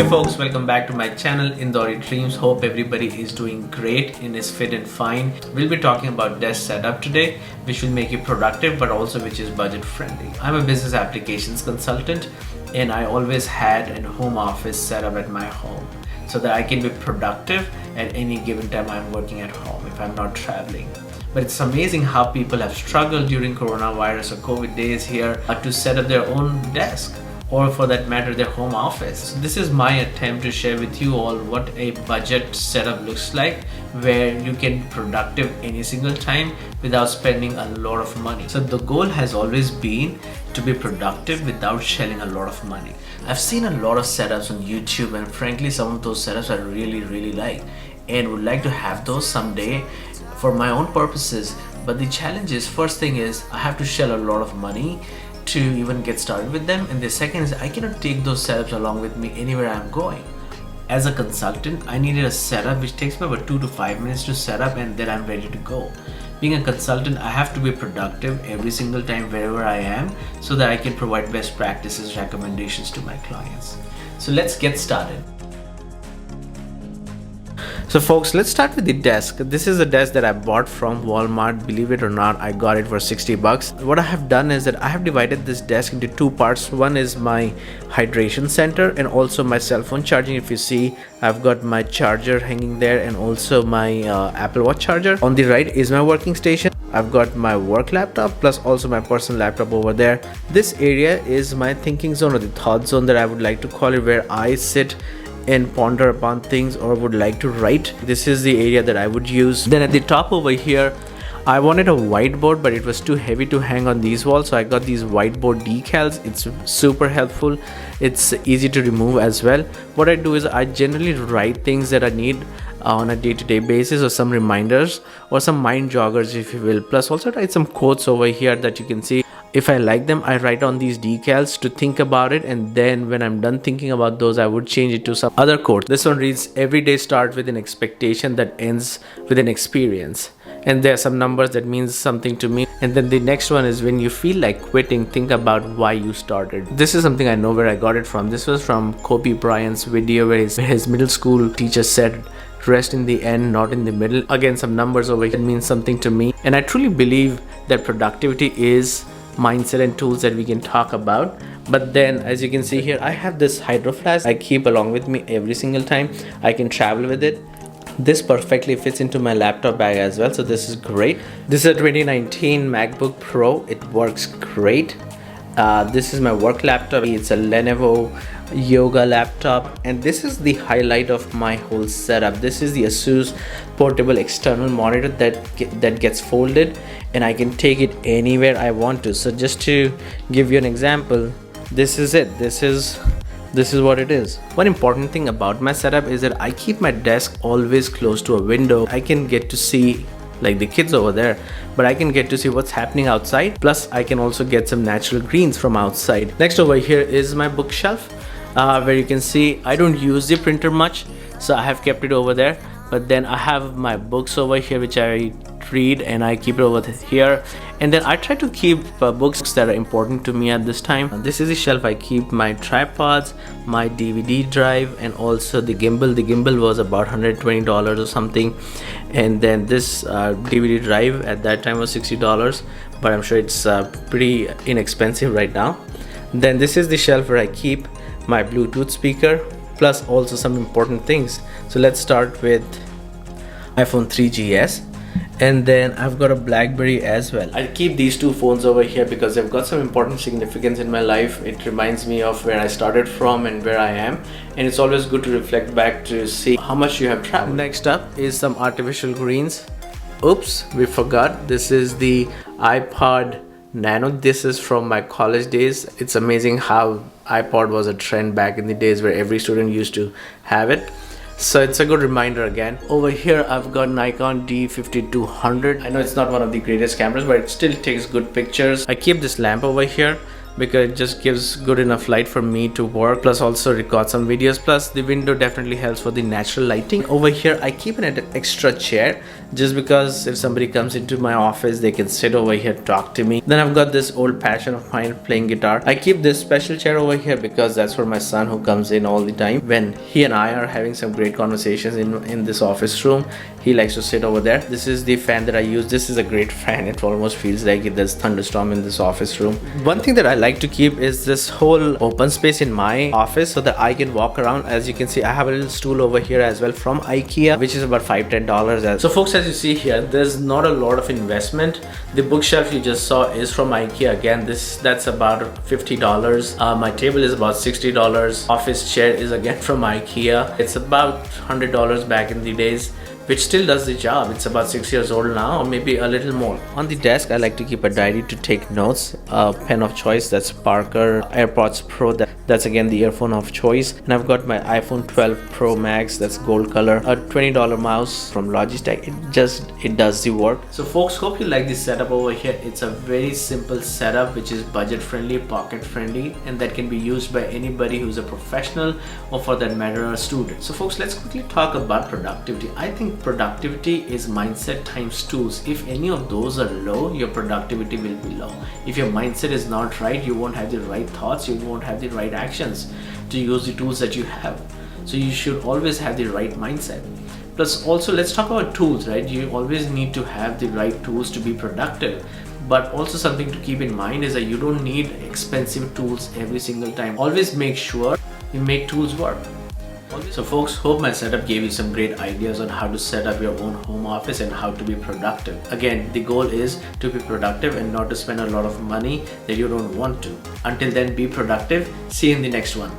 Hey folks, welcome back to my channel Indori Dreamz. Hope everybody is doing great and is fit and fine. We'll be talking about desk setup today, which will make you productive but also which is budget friendly. I'm a business applications consultant and I always had a home office set up at my home so that I can be productive at any given time I'm working at home if I'm not traveling. But it's amazing how people have struggled during coronavirus or COVID days here to set up their own desk, or for that matter their home office. So this is my attempt to share with you all what a budget setup looks like, where you can be productive any single time without spending a lot of money. So the goal has always been to be productive without shelling a lot of money. I've seen a lot of setups on YouTube, and frankly some of those setups I really like and would like to have those someday for my own purposes. But the challenge is, first thing is I have to shell a lot of money to even get started with them, and the second is I cannot take those setups along with me anywhere I'm going. As a consultant, I needed a setup which takes me about 2 to 5 minutes to set up, and then I'm ready to go. Being a consultant, I have to be productive every single time wherever I am so that I can provide best practices, recommendations to my clients. So let's get started. So folks, let's start with the desk. This is a desk that I bought from Walmart. Believe it or not, I got it for 60 bucks. What I have done is that I have divided this desk into two parts. One is my hydration center and also my cell phone charging. If you see, I've got my charger hanging there and also my Apple Watch charger. On the right is my working station. I've got my work laptop plus also my personal laptop over there. This area is my thinking zone, or the thought zone that I would like to call it, where I sit and ponder upon things or would like to write. This is the area that I would use. Then at the top over here, I wanted a whiteboard, but it was too heavy to hang on these walls, so I got these whiteboard decals. It's super helpful. It's easy to remove as well. What I do is I generally write things that I need on a day-to-day basis, or some reminders or some mind joggers, if you will. Plus also write some quotes over here that you can see. If I like them, I write on these decals to think about it, and then when I'm done thinking about those, I would change it to some other quote. This one reads, every day starts with an expectation that ends with an experience. And there are some numbers that means something to me. And then the next one is, when you feel like quitting, think about why you started. This is something I know where I got it from. This was from Kobe Bryant's video where his middle school teacher said, rest in the end, not in the middle. Again, some numbers over here means something to me. And I truly believe that productivity is mindset and tools that we can talk about. But then, as you can see here, I have this hydro flask I keep along with me every single time. I can travel with it. This perfectly fits into my laptop bag as well, so this is great. This is a 2019 MacBook Pro. It works great. This is my work laptop. It's a Lenovo yoga laptop, and this is the highlight of my whole setup. This is the Asus portable external monitor that gets folded, and I can take it anywhere I want to. So just to give you an example, this is it. This is what it is. One important thing about my setup is that I keep my desk always close to a window. I can get to see like the kids over there, but I can get to see what's happening outside. Plus I can also get some natural greens from outside. Next over here is my bookshelf, where you can see I don't use the printer much, so I have kept it over there. But then I have my books over here which I read, and I keep it over here. And then I try to keep books that are important to me at this time. This is the shelf I keep my tripods, my DVD drive, and also the gimbal. The gimbal was about $120 or something, and then this DVD drive at that time was $60, but I'm sure it's pretty inexpensive right now. Then this is the shelf where I keep my Bluetooth speaker, plus also some important things. So let's start with iPhone 3GS, and then I've got a BlackBerry as well. I keep these two phones over here because they've got some important significance in my life. It reminds me of where I started from and where I am, and it's always good to reflect back to see how much you have traveled. Next up is some artificial greens. Oops, we forgot. This is the iPod Nano. This is from my college days. It's amazing how iPod was a trend back in the days where every student used to have it. So it's a good reminder again. Over here I've got Nikon D5200. I know it's not one of the greatest cameras, but it still takes good pictures. I keep this lamp over here because it just gives good enough light for me to work, plus also record some videos. Plus the window definitely helps for the natural lighting. Over here I keep an extra chair just because if somebody comes into my office, they can sit over here, talk to me. Then I've got this old passion of mine, playing guitar. I keep this special chair over here because that's for my son, who comes in all the time. When he and I are having some great conversations in this office room, he likes to sit over there. This is the fan that I use. This is a great fan. It almost feels like there's thunderstorm in this office room. One thing that I like to keep is this whole open space in my office so that I can walk around. As you can see, I have a little stool over here as well from IKEA, which is about $5-10. So folks, as you see here, there's not a lot of investment. The bookshelf you just saw is from IKEA. Again, that's about $50. My table is about $60. Office chair is again from IKEA. It's about $100 back in the days, which still does the job. It's about 6 years old now, or maybe a little more. On the desk, I like to keep a diary to take notes. A pen of choice, that's Parker. AirPods Pro, that's again the earphone of choice. And I've got my iPhone 12 Pro Max, that's gold color. A $20 mouse from Logitech. It does the work. So folks, hope you like this setup over here. It's a very simple setup which is budget friendly, pocket friendly, and that can be used by anybody who's a professional or for that matter a student. So folks, let's quickly talk about productivity. I think productivity is mindset times tools. If any of those are low, your productivity will be low. If your mindset is not right, you won't have the right thoughts, you won't have the right actions to use the tools that you have. So you should always have the right mindset. Plus also, let's talk about tools, right? You always need to have the right tools to be productive. But also something to keep in mind is that you don't need expensive tools every single time. Always make sure you make tools work. So folks, hope my setup gave you some great ideas on how to set up your own home office and how to be productive. Again, the goal is to be productive and not to spend a lot of money that you don't want to. Until then, be productive. See you in the next one.